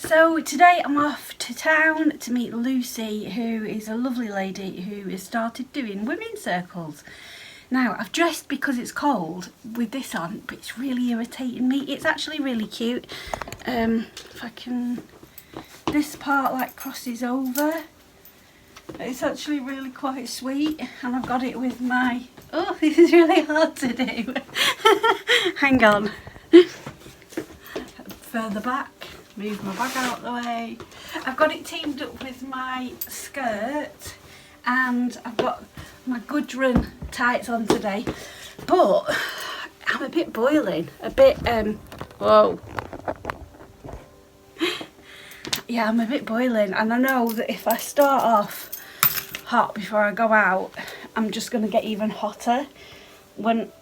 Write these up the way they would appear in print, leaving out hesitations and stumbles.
So today I'm off to town to meet Lucy, who is a lovely lady who has started doing women's circles. Now, I've dressed because it's cold with this on, but it's really irritating me. It's actually really cute. If I can... This part like crosses over. It's actually really quite sweet, and I've got it with my... Oh, this is really hard to do. Hang on. Further back. Move my bag out of the way. I've got it teamed up with my skirt, and I've got my Gudrun tights on today, but I'm a bit boiling, whoa. Yeah, I'm a bit boiling, and I know that if I start off hot before I go out, I'm just going to get even hotter when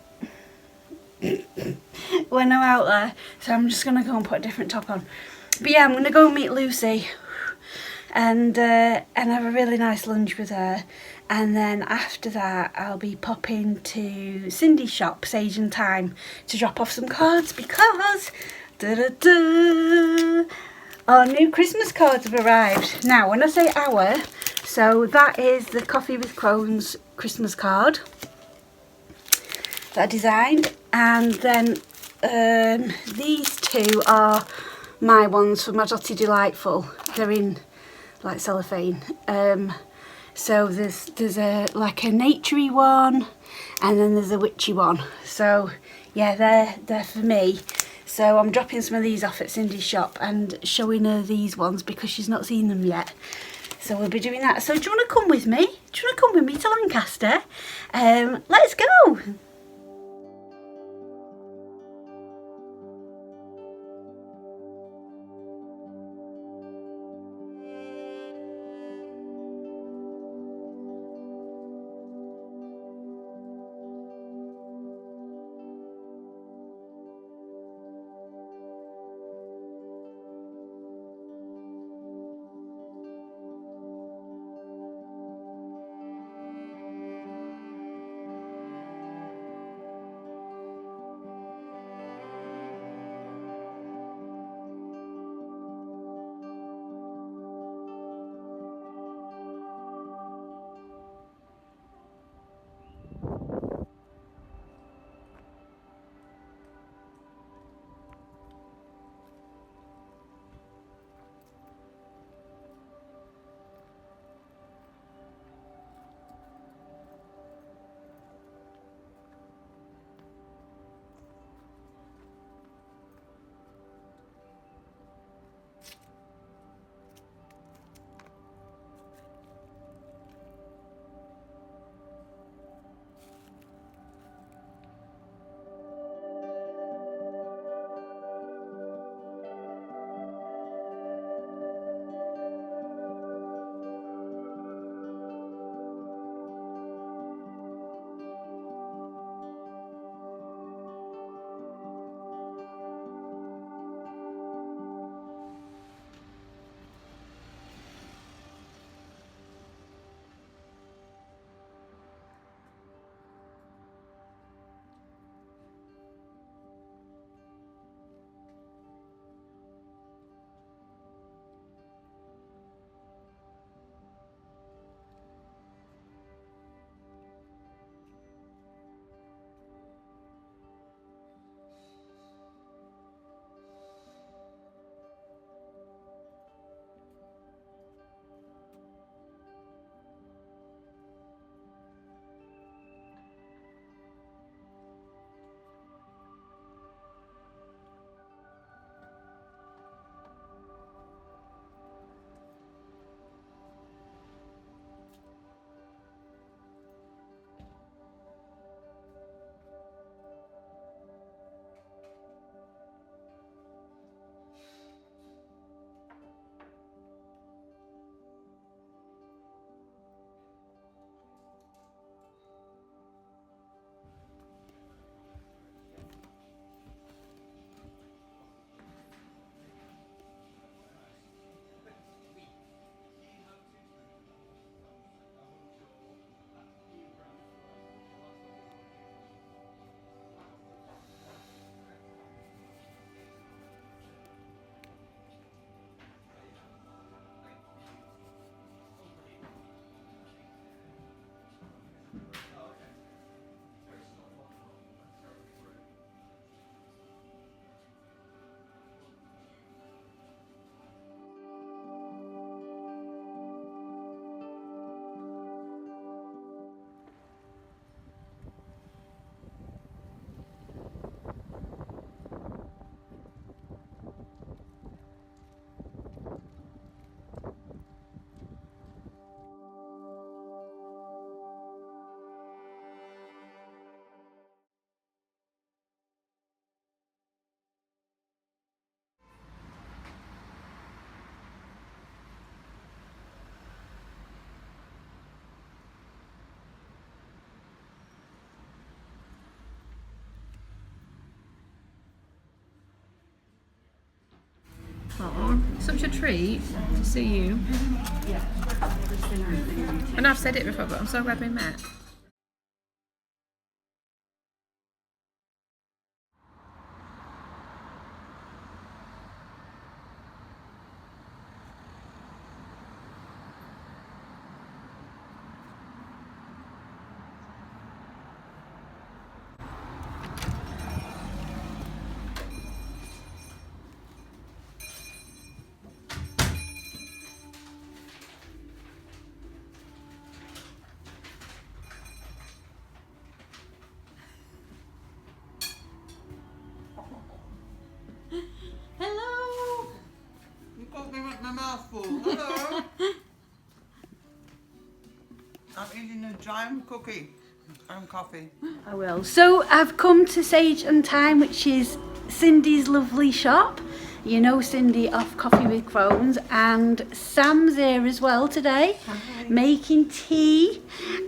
I'm out there, so I'm just going to go and put a different top on. But yeah, I'm going to go and meet Lucy and have a really nice lunch with her, and then after that I'll be popping to Cindy's shop, Sage and Thyme, to drop off some cards because our new Christmas cards have arrived. Now, when I say our, so that is the Coffee with Crones Christmas card that I designed, and then these two are my ones for my Dotty Delightful. They're in like cellophane. So there's a like a naturey one, and then there's a witchy one. So yeah, they're for me. So I'm dropping some of these off at Cindy's shop and showing her these ones because she's not seen them yet. So we'll be doing that. So do you want to come with me? Do you want to come with me to Lancaster? Let's go. Such a treat to see you. And I've said it before, but I'm so glad we met. Hello! You got me with my mouth full. Hello! I'm eating a giant cookie and coffee. I will. So I've come to Sage and Thyme, which is Cindy's lovely shop. You know Cindy off Coffee with Crones, and Sam's here as well today. Hi. Making tea,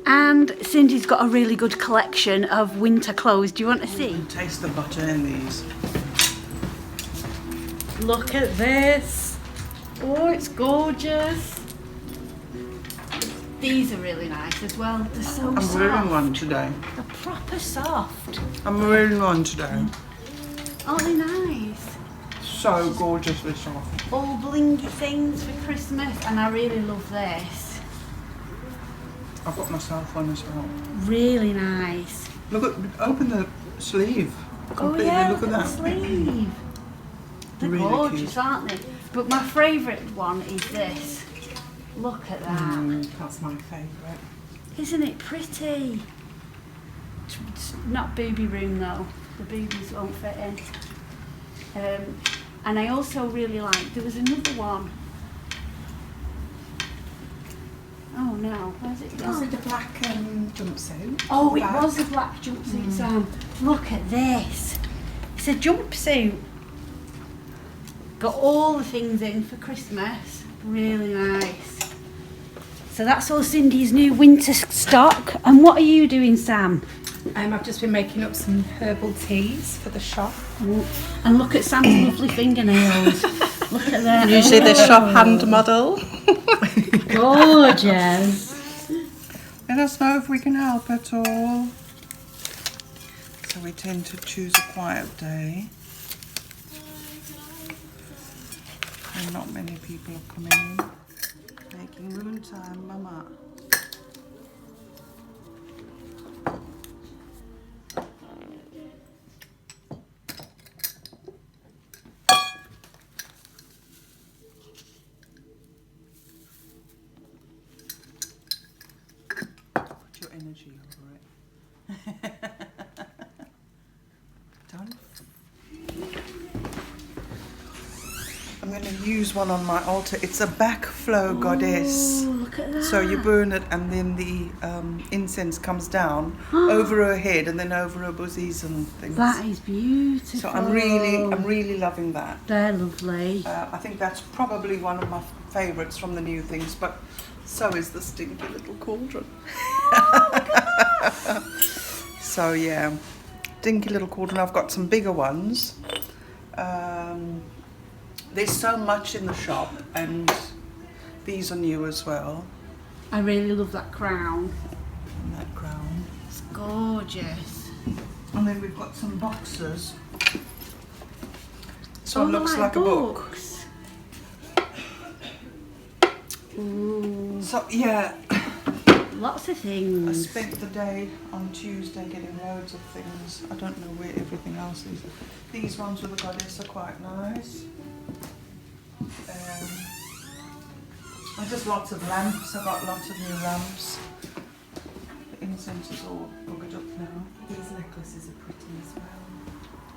and Cindy's got a really good collection of winter clothes. Do you want to see? Taste the butter in these. Look at this. Oh, it's gorgeous. These are really nice as well. They're so I'm soft. wearing one today. They're proper soft. I'm wearing one today. Aren't they nice? So gorgeously soft. All blingy things for Christmas, and I really love this. I've got myself one as well. Really nice. Look at, open the sleeve. Completely. Oh yeah, look at the that. sleeve. They're Really gorgeous, cute. aren't they? But my favourite one is this. Look at that. That's my favourite. Isn't it pretty? It's not booby room though. The boobies won't fit in. And I also really like, there was another one. Oh no, where's it Was gone? it the black jumpsuit? Oh, it Back. was a black jumpsuit, Sam. Look at this. It's a jumpsuit. Got all the things in for Christmas. Really nice. So that's all Cindy's new winter stock. And what are you doing, Sam? I've just been making up some herbal teas for the shop. And look at Sam's lovely fingernails. Look at that. Usually the shop hand model. Gorgeous. Let us know if we can help at all. So we tend to choose a quiet day. And not many people are coming in. Making room time, Mama. Put your energy over it. Done. I'm going to use one on my altar. It's a backflow goddess. Oh, look at that. So you burn it, and then the incense comes down over her head and then over her bosoms and things. That is beautiful. So I'm really loving that. They're lovely. I think that's probably one of my favourites from the new things, but so is the stinky little cauldron. So yeah, stinky little cauldron. I've got some bigger ones. There's so much in the shop, and these are new as well. I really love that crown. And that crown. It's gorgeous. And then we've got some boxes. So Oh, it looks like a book. books. Ooh, So yeah, lots of I things. spent the day on Tuesday getting loads of things. I don't know where everything else is. These ones with the goddess are quite nice. And just lots of lamps. I got lots of new lamps. The incense is all buggered up now. These necklaces are pretty as well.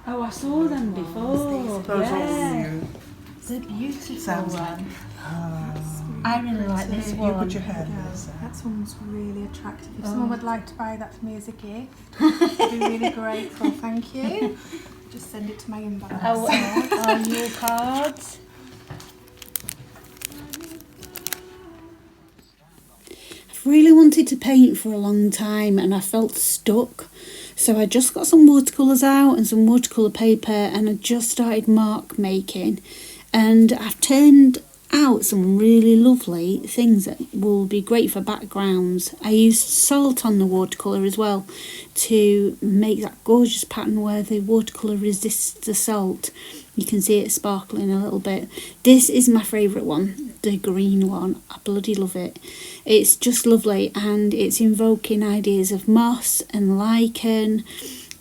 Oh, I saw them before. Those are all Yeah, new. they're beautiful. Sounds one. Ah. I really like this You one. put your hand Yeah, there, Sam. that one's really attractive. If Oh. someone would like to buy that for me as a gift, I'd be really grateful. Thank you. Just send it to my inbox. Oh, on your cards. I've really wanted to paint for a long time, and I felt stuck. So I just got some watercolours out and some watercolour paper, and I just started mark making. And I've turned out some really lovely things that will be great for backgrounds. I used salt on the watercolour as well to make that gorgeous pattern where the watercolour resists the salt. You can see it sparkling a little bit. This is my favourite one, the green one. I bloody love it. It's just lovely, and it's invoking ideas of moss and lichen.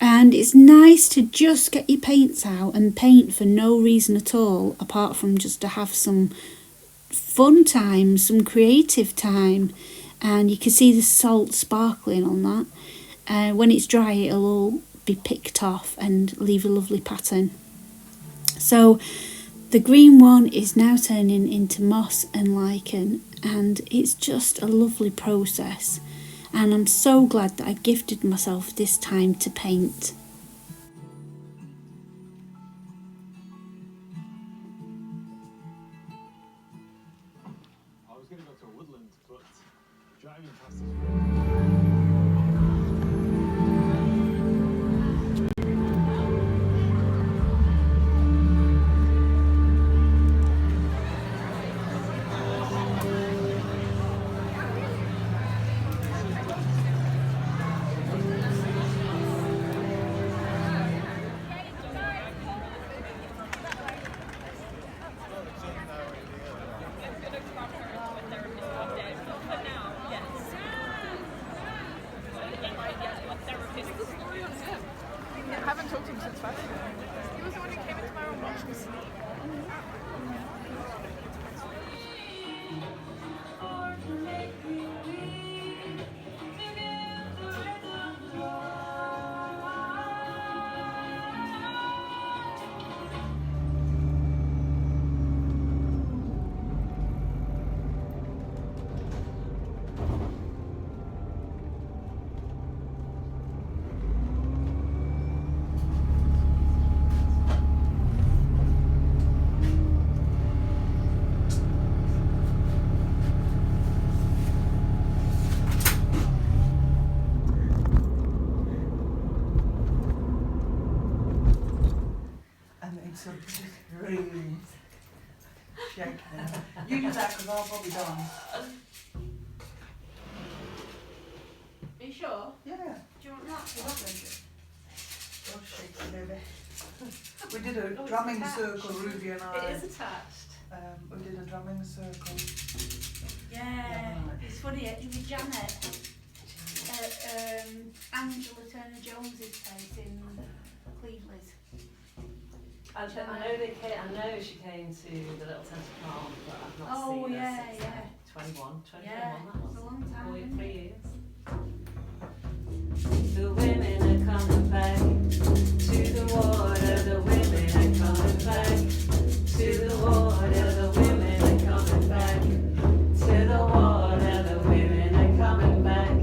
And it's nice to just get your paints out and paint for no reason at all, apart from just to have some fun time, some creative time. And you can see the salt sparkling on that. When it's dry, it'll all be picked off and leave a lovely pattern. So the green one is now turning into moss and lichen, and it's just a lovely process. And I'm so glad that I gifted myself this time to paint. I was going to go to a woodland, but driving past I haven't talked to him since fashion. He was the one who came into my room and watched me sleep. And it's a really shaking. You do that because I'll probably done. Are you sure? Yeah. Do you want that? Oh, shake it, baby. We did a drumming circle, Ruby and I. It is attached. We did a drumming circle. Yeah, it's funny, with Janet, Angela Turner-Jones's place in Cleveland. I know she came to the Little Centre Farm, but I've not Oh, seen yeah, her since yeah. 21 Yeah, that was. it's a long time, 3 isn't it? years. The women are coming back to the water, the women are coming back to the water, the women are coming back to the water, the women are coming back.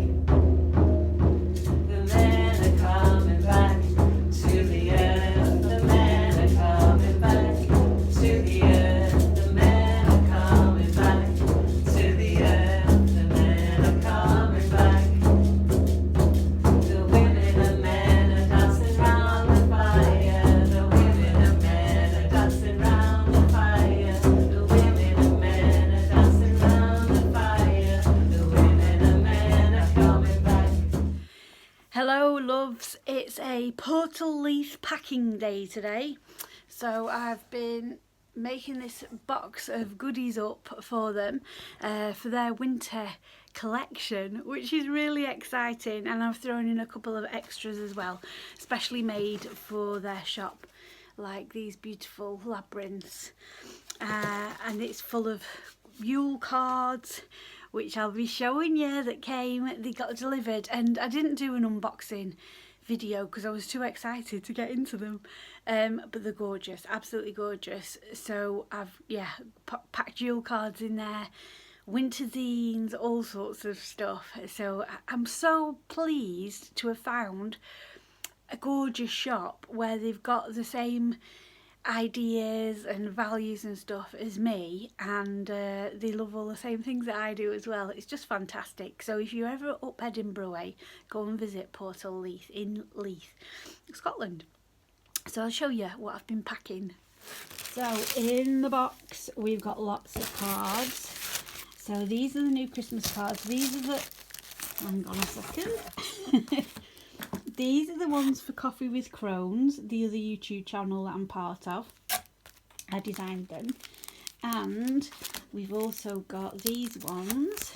The men are coming back to the earth, the men are coming back to the earth, the men are coming back to the earth, the men are coming back. The women and men are dancing round the fire, the women and men are dancing round the fire, the women and men are dancing round the fire, the women and men are coming back. Hello loves, it's a Portal Leith packing day today, so I've been making this box of goodies up for them for their winter collection, which is really exciting, and I've thrown in a couple of extras as well, specially made for their shop, like these beautiful labyrinths, and it's full of Yule cards, which I'll be showing you, they got delivered, and I didn't do an unboxing video because I was too excited to get into them, but they're gorgeous, absolutely gorgeous. So I've packed Yule cards in there, winter zines, all sorts of stuff. So I'm so pleased to have found a gorgeous shop where they've got the same ideas and values and stuff as me, and they love all the same things that I do as well. It's just fantastic. So if you're ever up Edinburgh way, go and visit Portal Leith in Leith, Scotland. So I'll show you what I've been packing. So in the box we've got lots of cards. So these are the new Christmas cards. These are the, hang on a second. These are the ones for Coffee with Crones, the other YouTube channel that I'm part of. I designed them. And we've also got these ones,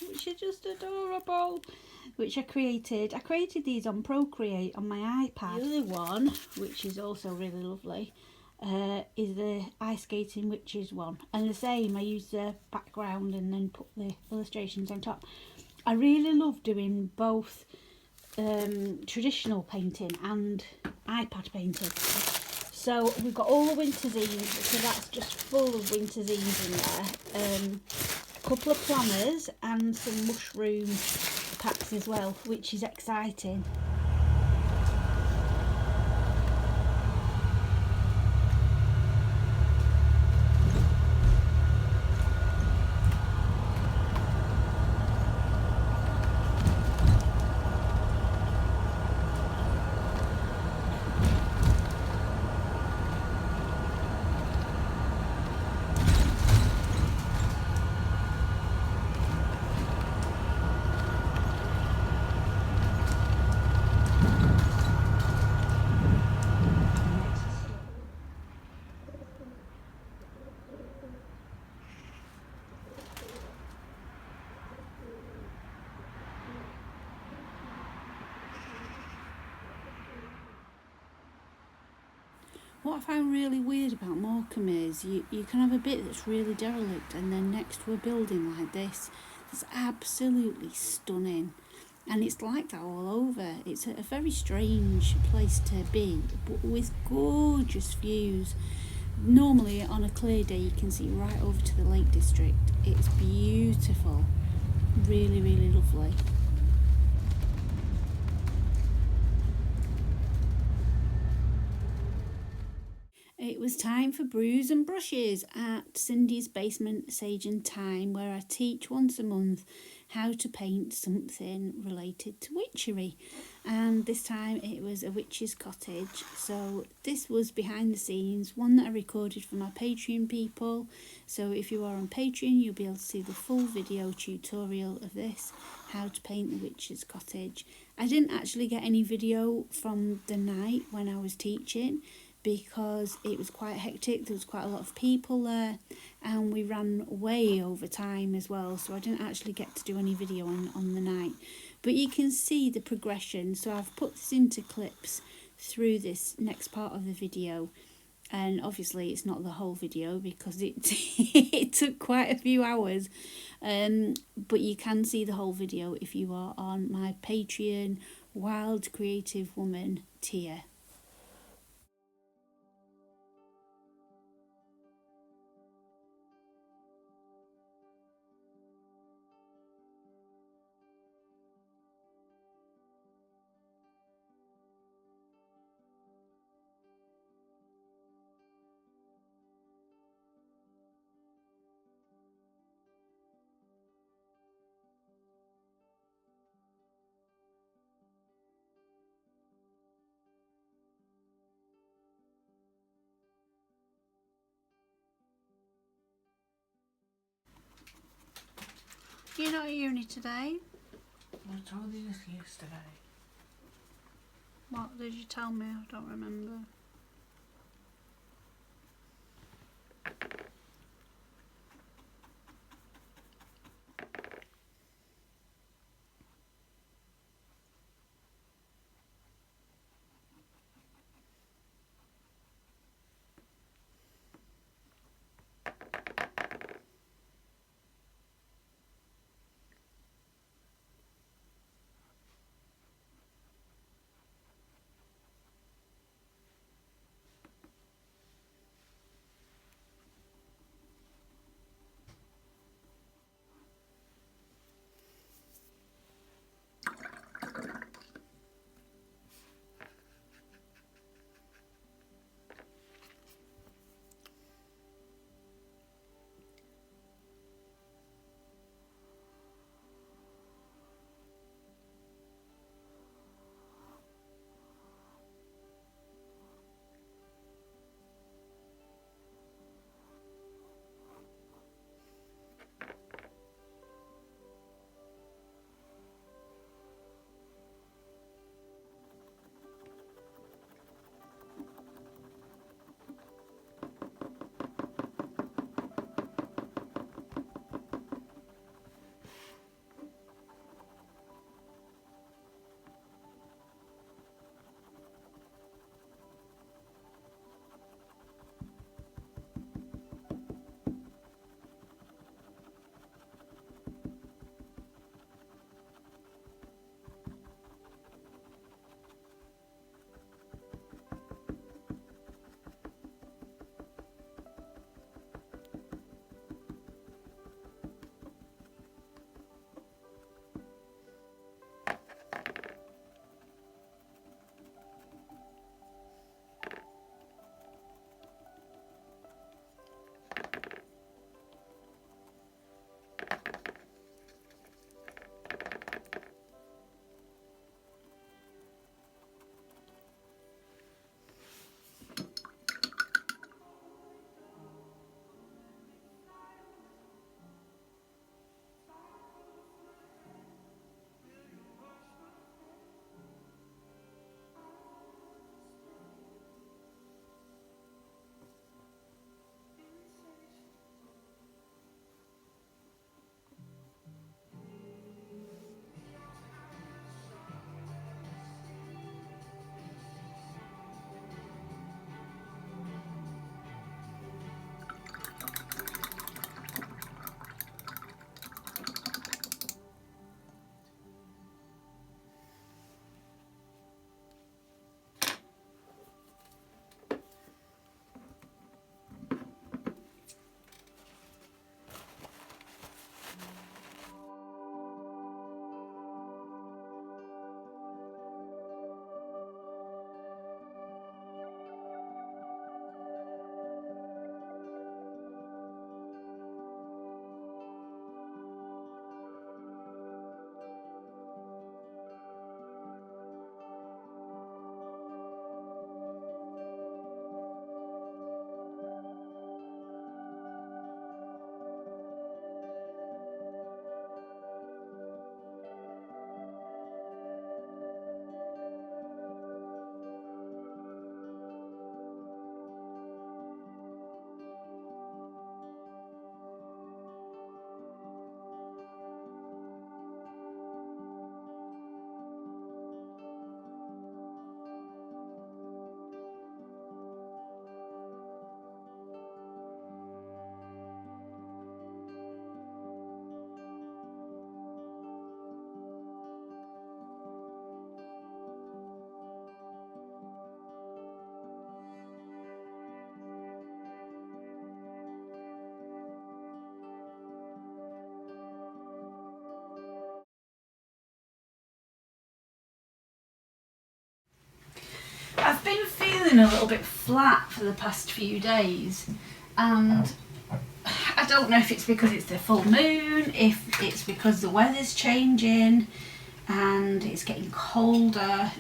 which are just adorable, which I created. I created these on Procreate on my iPad. The other one, which is also really lovely, is the ice skating witches one, and the same, I use the background and then put the illustrations on top. I really love doing both traditional painting and iPad painting. So we've got all the winter zines, so that's just full of winter zines in there. A couple of planners and some mushroom packs as well, which is exciting. What I found really weird about Morecambe is you can have a bit that's really derelict, and then next to a building like this that's absolutely stunning. And it's like that all over. It's a very strange place to be, but with gorgeous views. Normally on a clear day you can see right over to the Lake District. It's beautiful, really, really lovely. It was time for brews and brushes at Cindy's Basement Sage and Thyme, where I teach once a month how to paint something related to witchery. And this time it was a witch's cottage. So this was behind the scenes, one that I recorded for my Patreon people. So if you are on Patreon, you'll be able to see the full video tutorial of this, how to paint the witch's cottage. I didn't actually get any video from the night when I was teaching, because it was quite hectic. There was quite a lot of people there and we ran way over time as well, so I didn't actually get to do any video on the night. But you can see the progression, so I've put this into clips through this next part of the video, and obviously it's not the whole video because it it took quite a few hours, but you can see the whole video if you are on my Patreon Wild Creative Woman tier. You're not at uni today? I told you this yesterday. What did you tell me? I don't remember. feeling a little bit flat for the past few days, and I don't know if it's because it's the full moon, if it's because the weather's changing and it's getting colder.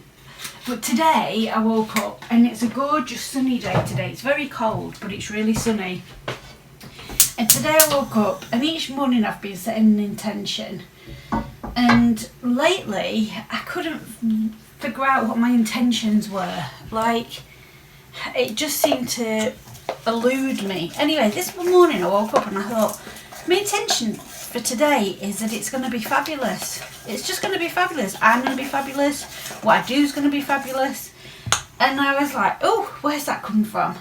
But today I woke up and it's a gorgeous sunny day today. It's very cold, but it's really sunny. And today I woke up, and each morning I've been setting an intention, and lately I couldn't figure out what my intentions were. Like, it just seemed to elude me. Anyway, this morning I woke up and I thought, my intention for today is that it's going to be fabulous. It's just going to be fabulous. I'm going to be fabulous. What I do is going to be fabulous. And I was like, oh, where's that come from?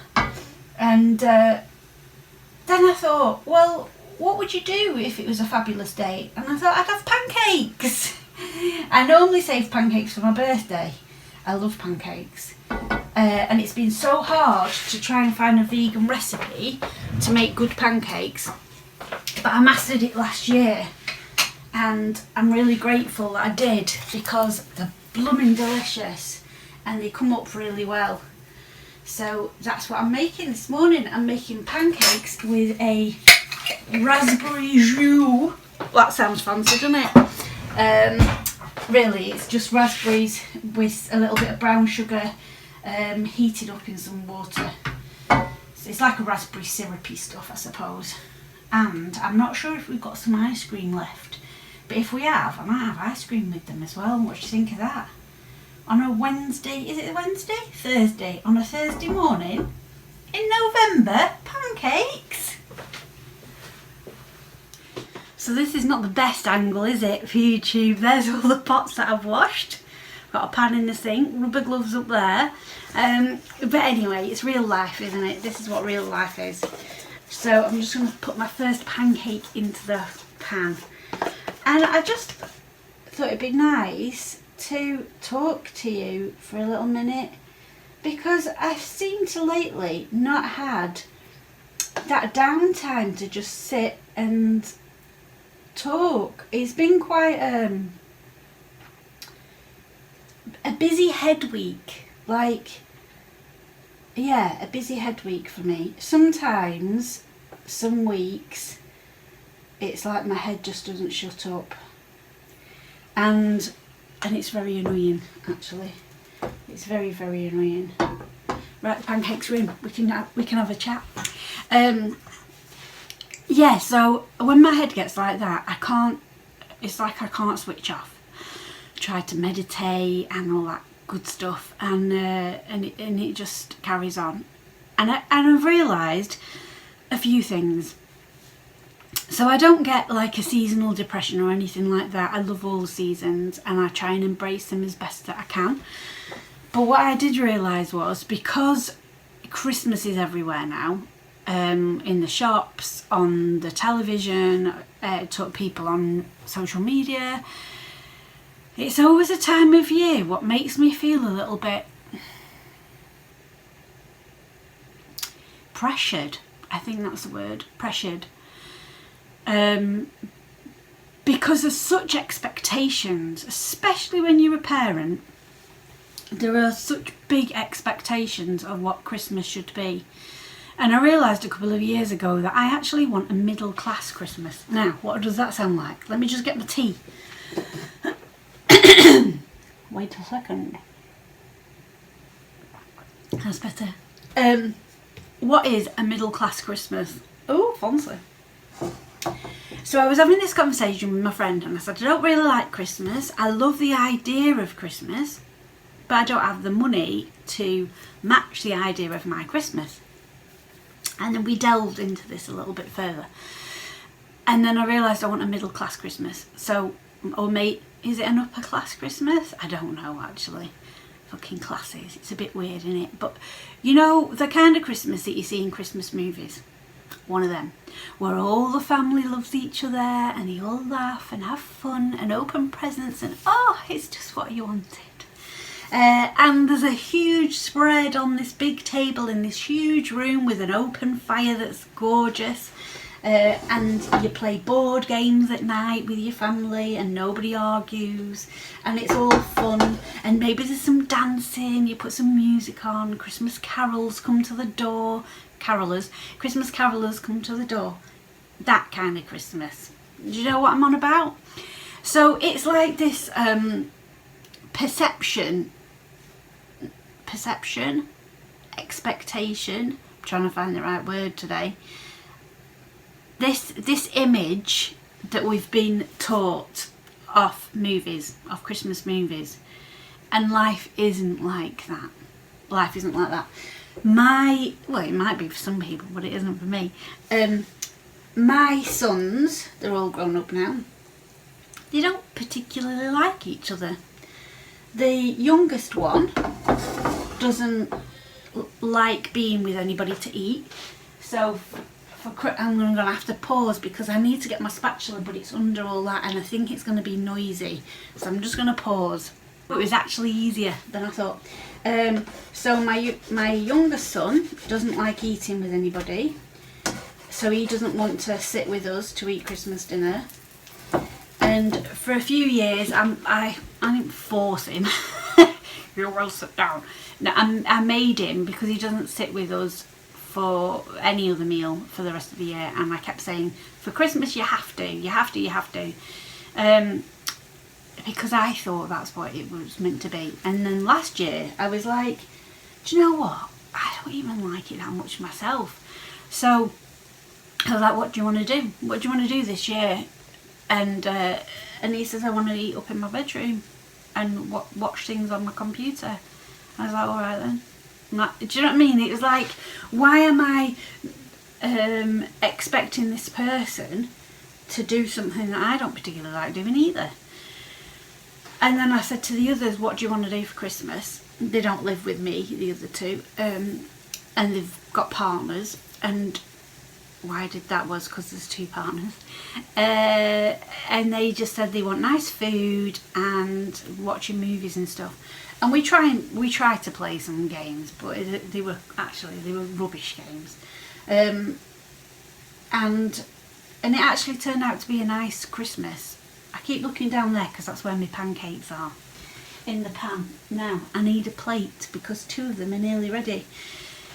And then I thought, well, what would you do if it was a fabulous day? And I thought, I'd have pancakes. I normally save pancakes for my birthday. I love pancakes. And it's been so hard to try and find a vegan recipe to make good pancakes. But I mastered it last year. And I'm really grateful that I did, because they're blooming delicious and they come up really well. So that's what I'm making this morning. I'm making pancakes with a raspberry jus. That sounds fancy, doesn't it? Really, it's just raspberries with a little bit of brown sugar heated up in some water. So it's like a raspberry syrupy stuff, I suppose. And I'm not sure if we've got some ice cream left, but if we have, I might have ice cream with them as well. What do you think of that? On a Wednesday, is it a Wednesday? Thursday. On a Thursday morning in November, pancakes. So this is not the best angle, is it, for YouTube? There's all the pots that I've washed. Got a pan in the sink, rubber gloves up there. But anyway, it's real life, isn't it? This is what real life is. So I'm just going to put my first pancake into the pan. And I just thought it'd be nice to talk to you for a little minute, because I've seemed to lately not had that downtime to just sit and talk. It's been quite a busy head week. Like, yeah, a busy head week for me. Sometimes, some weeks, it's like my head just doesn't shut up. And it's very annoying, actually. It's very, very annoying. Right, the pancakes are in. We can have a chat. Yeah, so when my head gets like that, it's like I can't switch off. Try to meditate and all that good stuff, and it just carries on. And I've realised a few things. So I don't get like a seasonal depression or anything like that. I love all the seasons and I try and embrace them as best that I can. But what I did realise was, because Christmas is everywhere now, in the shops, on the television, to people on social media, it's always a time of year what makes me feel a little bit pressured. I think that's the word, pressured. Because there's such expectations, especially when you're a parent. There are such big expectations of what Christmas should be. And I realised a couple of years ago that I actually want a middle class Christmas. Now, what does that sound like? Let me just get my tea. Wait a second. That's better. What is a middle class Christmas? Oh, fancy. So I was having this conversation with my friend and I said, I don't really like Christmas. I love the idea of Christmas, but I don't have the money to match the idea of my Christmas. And then we delved into this a little bit further. And then I realised I want a middle class Christmas. So, or mate, is it an upper class Christmas? I don't know, actually. Fucking classes. It's a bit weird, isn't it? But you know, the kind of Christmas that you see in Christmas movies. One of them, where all the family loves each other and they all laugh and have fun and open presents and oh, it's just what you wanted. And there's a huge spread on this big table in this huge room with an open fire that's gorgeous, and you play board games at night with your family and nobody argues and it's all fun, and maybe there's some dancing, you put some music on, Christmas carols come to the door, Christmas carolers come to the door, that kind of Christmas. Do you know what I'm on about? So it's like this perception, expectation, I'm trying to find the right word today, this image that we've been taught of movies, of Christmas movies, and life isn't like that. Life isn't like that. Well, it might be for some people, but it isn't for me. My sons, they're all grown up now, they don't particularly like each other. The youngest one doesn't like being with anybody to eat, so I'm going to have to pause because I need to get my spatula, but it's under all that and I think it's going to be noisy, so I'm just going to pause. It was actually easier than I thought. So my youngest son doesn't like eating with anybody, so he doesn't want to sit with us to eat Christmas dinner. And for a few years, I didn't force him. You will sit down. No, I made him because he doesn't sit with us for any other meal for the rest of the year, and I kept saying, for Christmas you have to. Because I thought that's what it was meant to be. And then last year I was like, do you know what? I don't even like it that much myself. So I was like, what do you want to do? What do you want to do this year? And he says, I want to eat up in my bedroom and watch things on my computer. I was like, all right then. Do you know what I mean? It was like, why am I expecting this person to do something that I don't particularly like doing either? And then I said to the others, what do you want to do for Christmas? They don't live with me, the other two, and they've got partners. And why I did that was because there's two partners. And they just said they want nice food and watching movies and stuff. And we try to play some games, but they were rubbish games. And it actually turned out to be a nice Christmas. I keep looking down there because that's where my pancakes are, in the pan. Now I need a plate because two of them are nearly ready.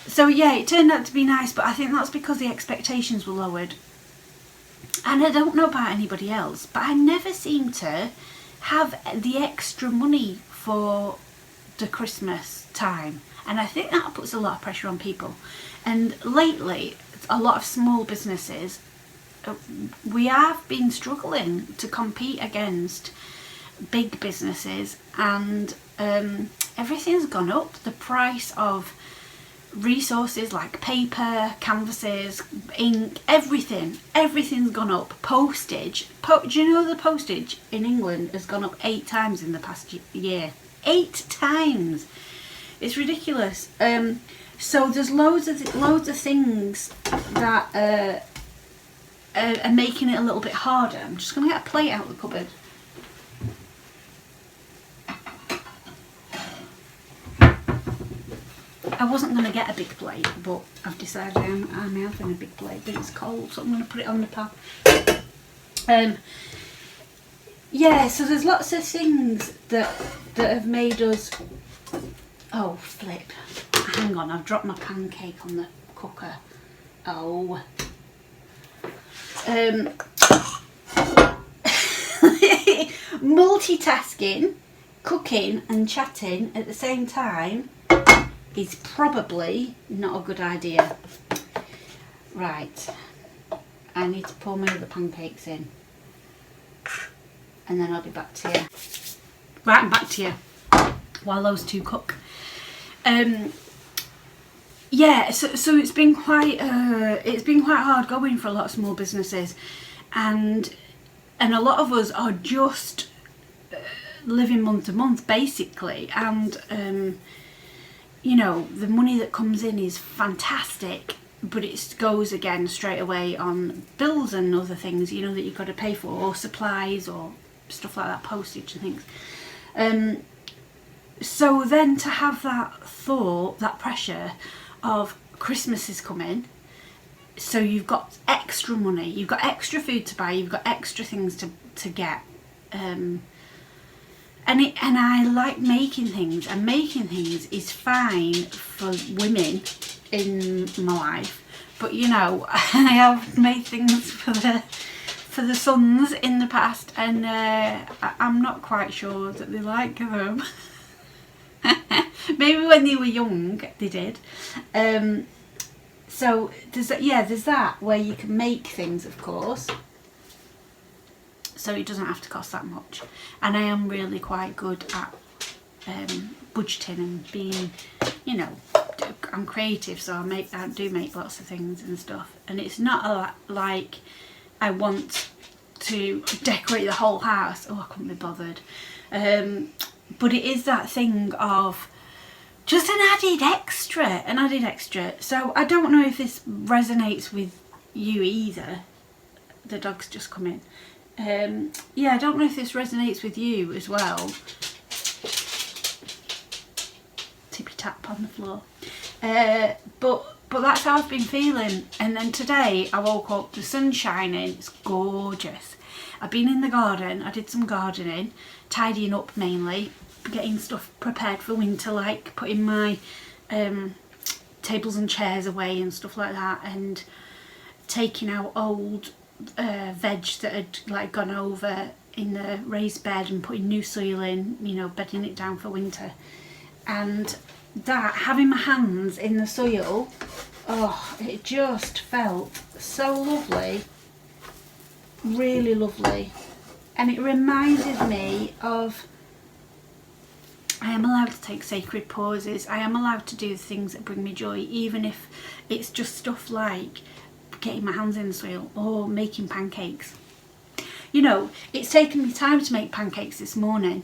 So yeah, it turned out to be nice, but I think that's because the expectations were lowered. And I don't know about anybody else, but I never seem to have the extra money for the Christmas time, and I think that puts a lot of pressure on people. And lately, a lot of small businesses, we have been struggling to compete against big businesses, and everything's gone up. The price of resources like paper, canvases, ink, everything's gone up. Postage, do you know the postage in England has gone up 8 times in the past year? 8 times! It's ridiculous. So there's loads of things that are making it a little bit harder. I'm just going to get a plate out of the cupboard. I wasn't going to get a big plate, but I've decided I'm having a big plate, but it's cold, so I'm going to put it on the pan. Yeah, so there's lots of things that have made us... Oh, flip. Hang on, I've dropped my pancake on the cooker. Oh. Multitasking, cooking and chatting at the same time is probably not a good idea. Right, I need to pour my other pancakes in and then I'll be back to you. Right, I'm back to you while those two cook. Yeah, so it's been quite hard going for a lot of small businesses, and a lot of us are just living month to month basically, and you know, the money that comes in is fantastic, but it goes again straight away on bills and other things, you know, that you've got to pay for, or supplies or stuff like that, postage and things. So then to have that thought, that pressure of Christmas is coming, so you've got extra money, you've got extra food to buy, you've got extra things to get, and I like making things, and making things is fine for women in my life, but you know, I have made things for the sons in the past, and I'm not quite sure that they like them. Maybe when they were young they did. So there's that where you can make things, of course, so it doesn't have to cost that much. And I am really quite good at budgeting and being, you know, I'm creative, so I do make lots of things and stuff. And it's not like I want to decorate the whole house. Oh, I couldn't be bothered. But it is that thing of just an added extra. So I don't know if this resonates with you either. The dog's just come in. Yeah, I don't know if this resonates with you as well. Tippy tap on the floor. But that's how I've been feeling. And then today I woke up, the sun's shining, it's gorgeous. I've been in the garden, I did some gardening, tidying up mainly, getting stuff prepared for winter, like putting my tables and chairs away and stuff like that, and taking out old veg that had like gone over in the raised bed and putting new soil in, you know, bedding it down for winter. And that, having my hands in the soil, oh, it just felt so lovely, really lovely. And it reminded me of, I am allowed to take sacred pauses, I am allowed to do things that bring me joy, even if it's just stuff like getting my hands in the soil or making pancakes. You know, it's taken me time to make pancakes this morning,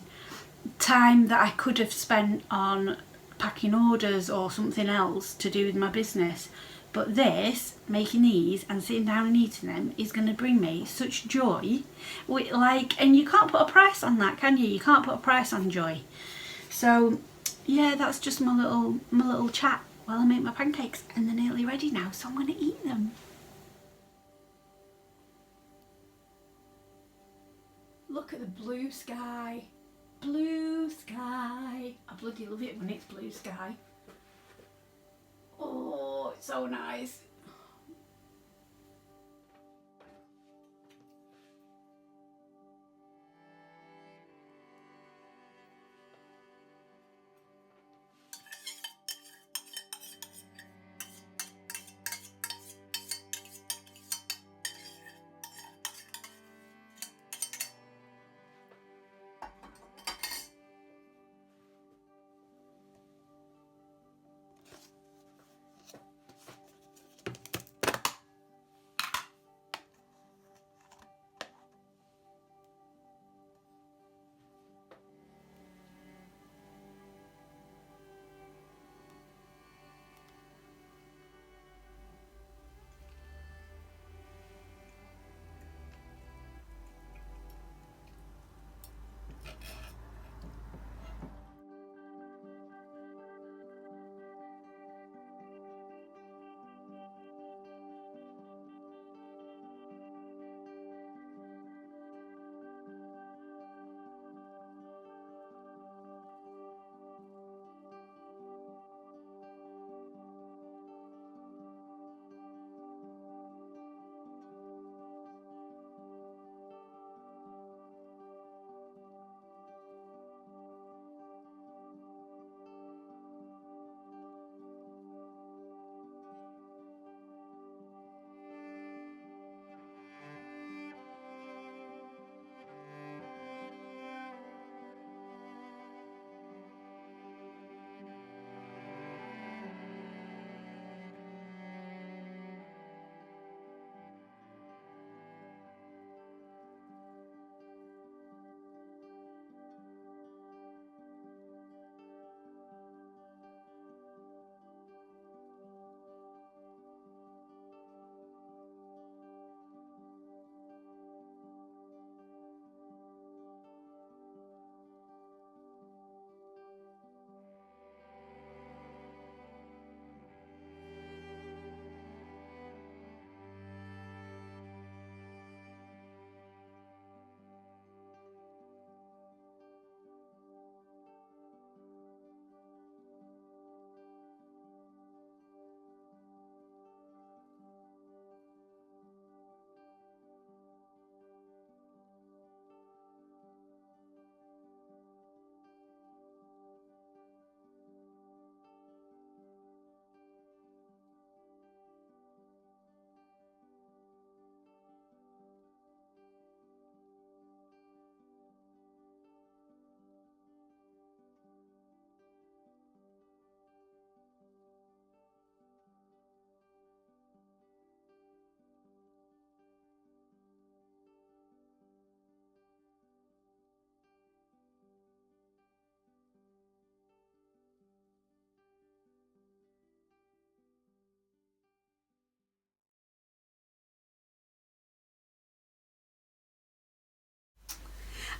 time that I could have spent on packing orders or something else to do with my business. But this, making these and sitting down and eating them, is going to bring me such joy. Like, and you can't put a price on that, can you? You can't put a price on joy. So yeah, that's just my little chat while I make my pancakes, and they're nearly ready now, so I'm going to eat them. Look at the blue sky. Blue sky. I bloody love it when it's blue sky. Oh, it's so nice.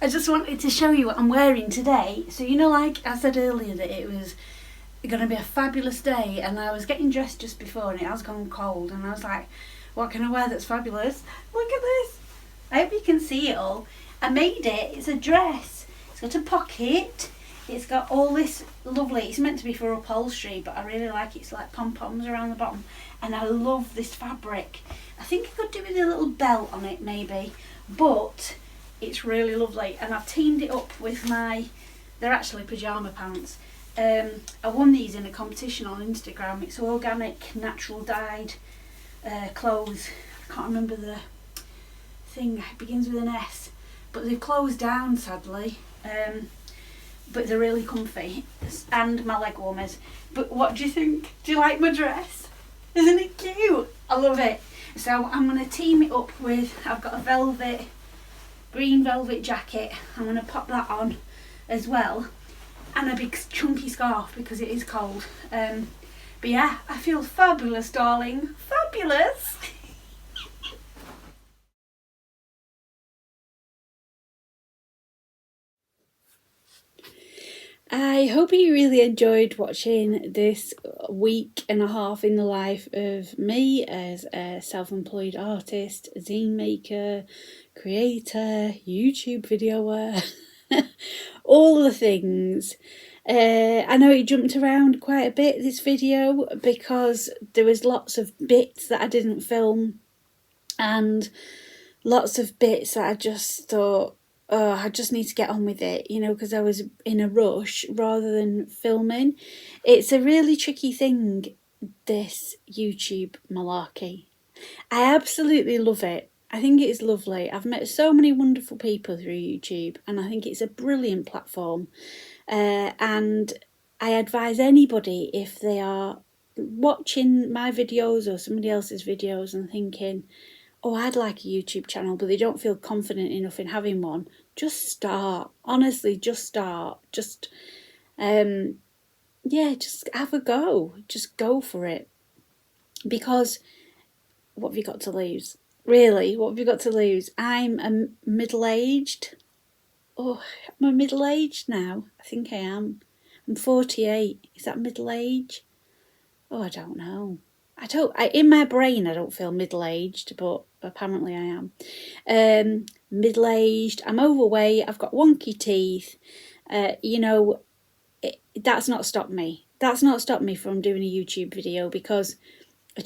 I just wanted to show you what I'm wearing today. So, you know, like I said earlier that it was going to be a fabulous day, and I was getting dressed just before and it has gone cold, and I was like, what can I wear that's fabulous? Look at this. I hope you can see it all. I made it. It's a dress. It's got a pocket. It's got all this lovely, it's meant to be for upholstery, but I really like it. It's like pom-poms around the bottom, and I love this fabric. I think I could do with a little belt on it maybe, but it's really lovely. And I've teamed it up with they're actually pyjama pants. I won these in a competition on Instagram. It's organic, natural dyed clothes. I can't remember the thing, it begins with an S, but they've closed down sadly. But they're really comfy, and my leg warmers. But what do you think? Do you like my dress? Isn't it cute? I love it. So I'm going to team it up with, I've got a green velvet jacket. I'm going to pop that on as well, and a big chunky scarf because it is cold. But yeah, I feel fabulous, darling. Fabulous. I hope you really enjoyed watching this week and a half in the life of me as a self-employed artist, zine maker, creator, YouTube videoer, all the things. I know it jumped around quite a bit, this video, because there was lots of bits that I didn't film and lots of bits that I just thought, oh, I just need to get on with it, you know, because I was in a rush rather than filming. It's a really tricky thing, this YouTube malarkey. I absolutely love it. I think it is lovely. I've met so many wonderful people through YouTube, and I think it's a brilliant platform. And I advise anybody, if they are watching my videos or somebody else's videos and thinking, oh, I'd like a YouTube channel, but they don't feel confident enough in having one, just start. Honestly, just start. Just, just have a go. Just go for it. Because what have you got to lose? Really, what have you got to lose? I'm a middle-aged. Oh, I'm a middle-aged now. I think I am. I'm 48. Is that middle age? Oh, I don't know. In my brain I don't feel middle-aged, but apparently I am. Middle-aged, I'm overweight, I've got wonky teeth. That's not stopped me. That's not stopped me from doing a YouTube video because I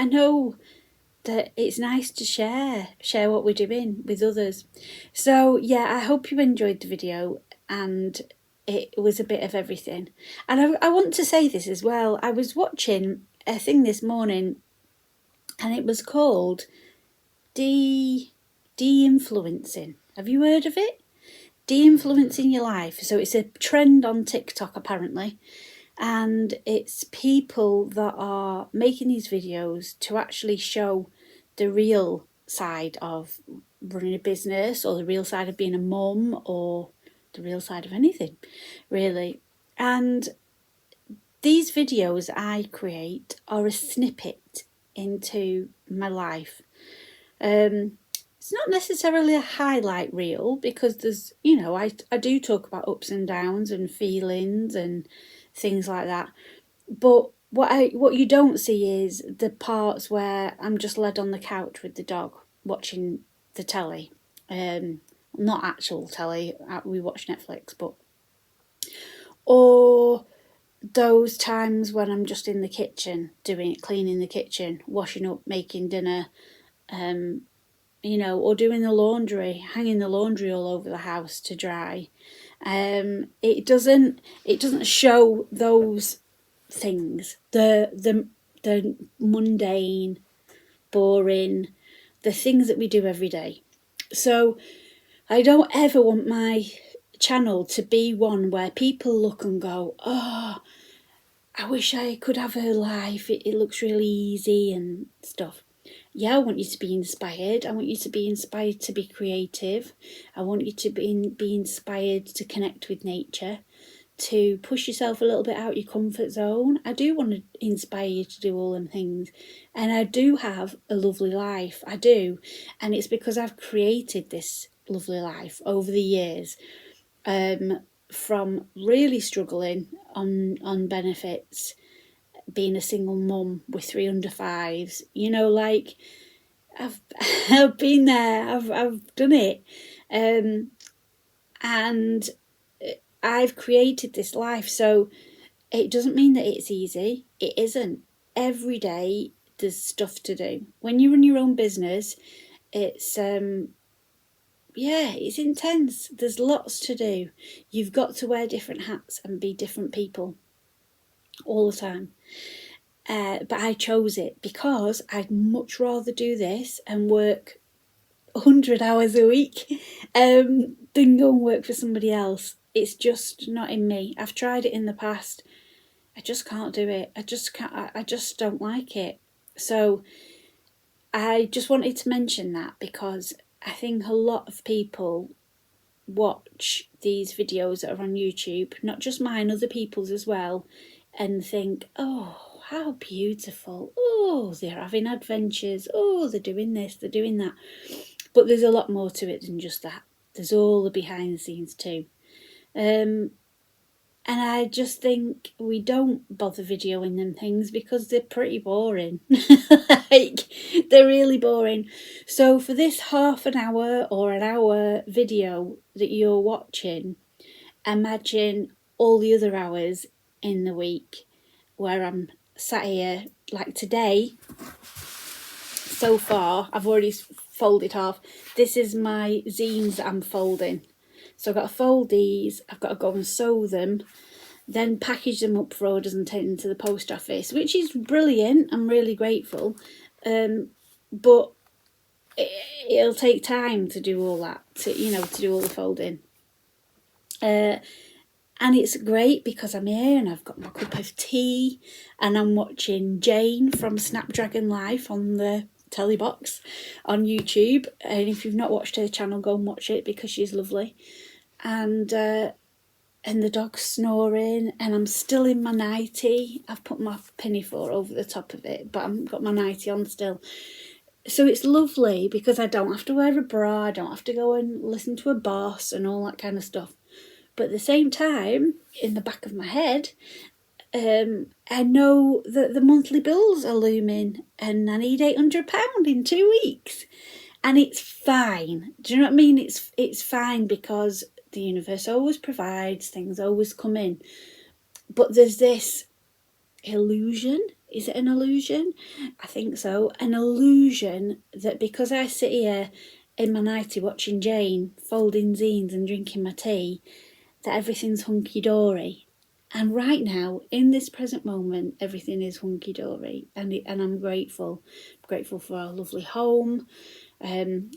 know that it's nice to share what we're doing with others. So yeah, I hope you enjoyed the video, and it was a bit of everything. And I want to say this as well. I was watching a thing this morning, and it was called de-influencing. Have you heard of it? De-influencing your life. So it's a trend on TikTok apparently, and it's people that are making these videos to actually show the real side of running a business, or the real side of being a mum, or the real side of anything, really. And these videos I create are a snippet into my life. It's not necessarily a highlight reel, because there's, I do talk about ups and downs and feelings and things like that. But what you don't see is the parts where I'm just led on the couch with the dog watching the telly. Not actual telly, we watch Netflix, or those times when I'm just in the kitchen cleaning the kitchen, washing up, making dinner, or doing the laundry, hanging the laundry all over the house to dry. It doesn't show those things, the mundane, boring, the things that we do every day. So I don't ever want my channel to be one where people look and go, oh, I wish I could have her life, it looks really easy and stuff. Yeah, I want you to be inspired. I want you to be inspired to be creative. I want you to be inspired to connect with nature, to push yourself a little bit out your comfort zone. I do want to inspire you to do all them things. And I do have a lovely life. I do. And it's because I've created this lovely life over the years. From really struggling on benefits, being a single mum with 3 under 5s, you know, like I've been there, I've done it, and I've created this life. So it doesn't mean that it's easy. It isn't. Every day there's stuff to do. When you run your own business, it's it's intense. There's lots to do. You've got to wear different hats and be different people all the time. But I chose it because I'd much rather do this and work 100 hours a week than go and work for somebody else. It's just not in me. I've tried it in the past. I just can't do it. I just can't. I just don't like it. So I just wanted to mention that because I think a lot of people watch these videos that are on YouTube, not just mine, other people's as well, and think, oh, how beautiful. Oh, they're having adventures. Oh, they're doing this, they're doing that. But there's a lot more to it than just that. There's all the behind the scenes too. And I just think we don't bother videoing them things because they're pretty boring. Like, they're really boring. So for this half an hour or an hour video that you're watching, imagine all the other hours in the week where I'm sat here, like today. So far, I've already folded half. This is my zines that I'm folding. So I've got to fold these, I've got to go and sew them, then package them up for orders and take them to the post office, which is brilliant. I'm really grateful. But it'll take time to do all that, to do all the folding. And it's great because I'm here and I've got my cup of tea and I'm watching Jane from Snapdragon Life on the telly box on YouTube. And if you've not watched her channel, go and watch it because she's lovely. And the dog's snoring and I'm still in my nightie. I've put my pinafore over the top of it, but I've got my nightie on still. So it's lovely because I don't have to wear a bra, I don't have to go and listen to a boss and all that kind of stuff. But at the same time, in the back of my head, I know that the monthly bills are looming and I need £800 in 2 weeks. And it's fine. Do you know what I mean? It's fine because the universe always provides, things always come in. But there's this illusion. Is it an illusion? I think so. An illusion that because I sit here in my nightie watching Jane, folding zines and drinking my tea, that everything's hunky-dory. And right now, in this present moment, everything is hunky-dory. And I'm grateful. I'm grateful for our lovely home.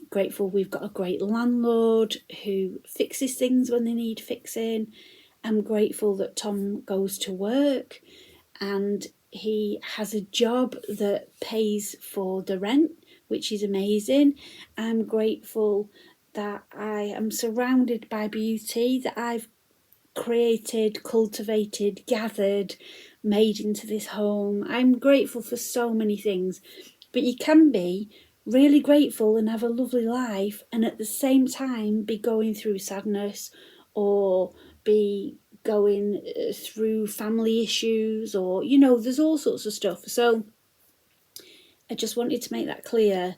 Grateful we've got a great landlord who fixes things when they need fixing. I'm grateful that Tom goes to work and he has a job that pays for the rent, which is amazing. I'm grateful that I am surrounded by beauty that I've created, cultivated, gathered, made into this home. I'm grateful for so many things, but you can be really grateful and have a lovely life and at the same time be going through sadness or be going through family issues or, there's all sorts of stuff. So I just wanted to make that clear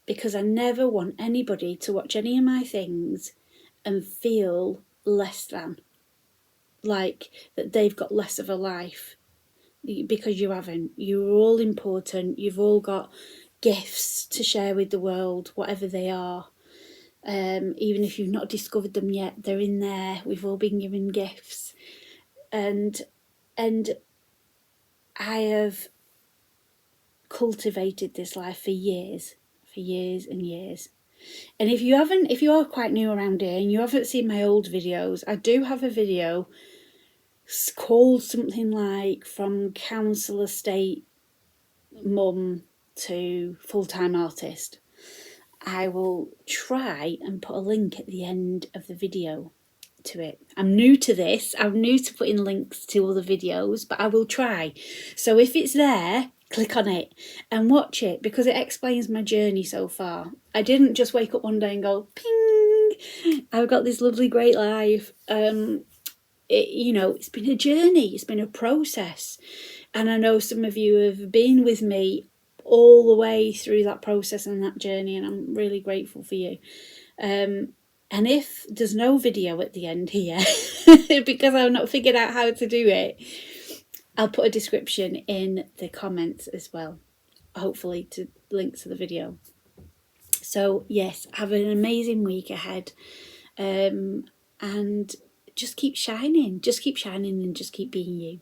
because I never want anybody to watch any of my things and feel less than, like that they've got less of a life, because you haven't. You're all important. You've all got gifts to share with the world, whatever they are. Even if you've not discovered them yet, they're in there. We've all been given gifts. And I have cultivated this life for years and years. And if you are quite new around here and you haven't seen my old videos, I do have a video called something like From Council Estate Mum to Full-Time Artist. I will try and put a link at the end of the video to it. I'm new to this. I'm new to putting links to other videos, but I will try. So if it's there, click on it and watch it, because it explains my journey so far. I didn't just wake up one day and go, ping, I've got this lovely, great life. It's been a journey. It's been a process. And I know some of you have been with me all the way through that process and that journey, and I'm really grateful for you. And if there's no video at the end here, because I've not figured out how to do it, I'll put a description in the comments as well, hopefully to links to the video. So yes, have an amazing week ahead, and just keep shining and just keep being you.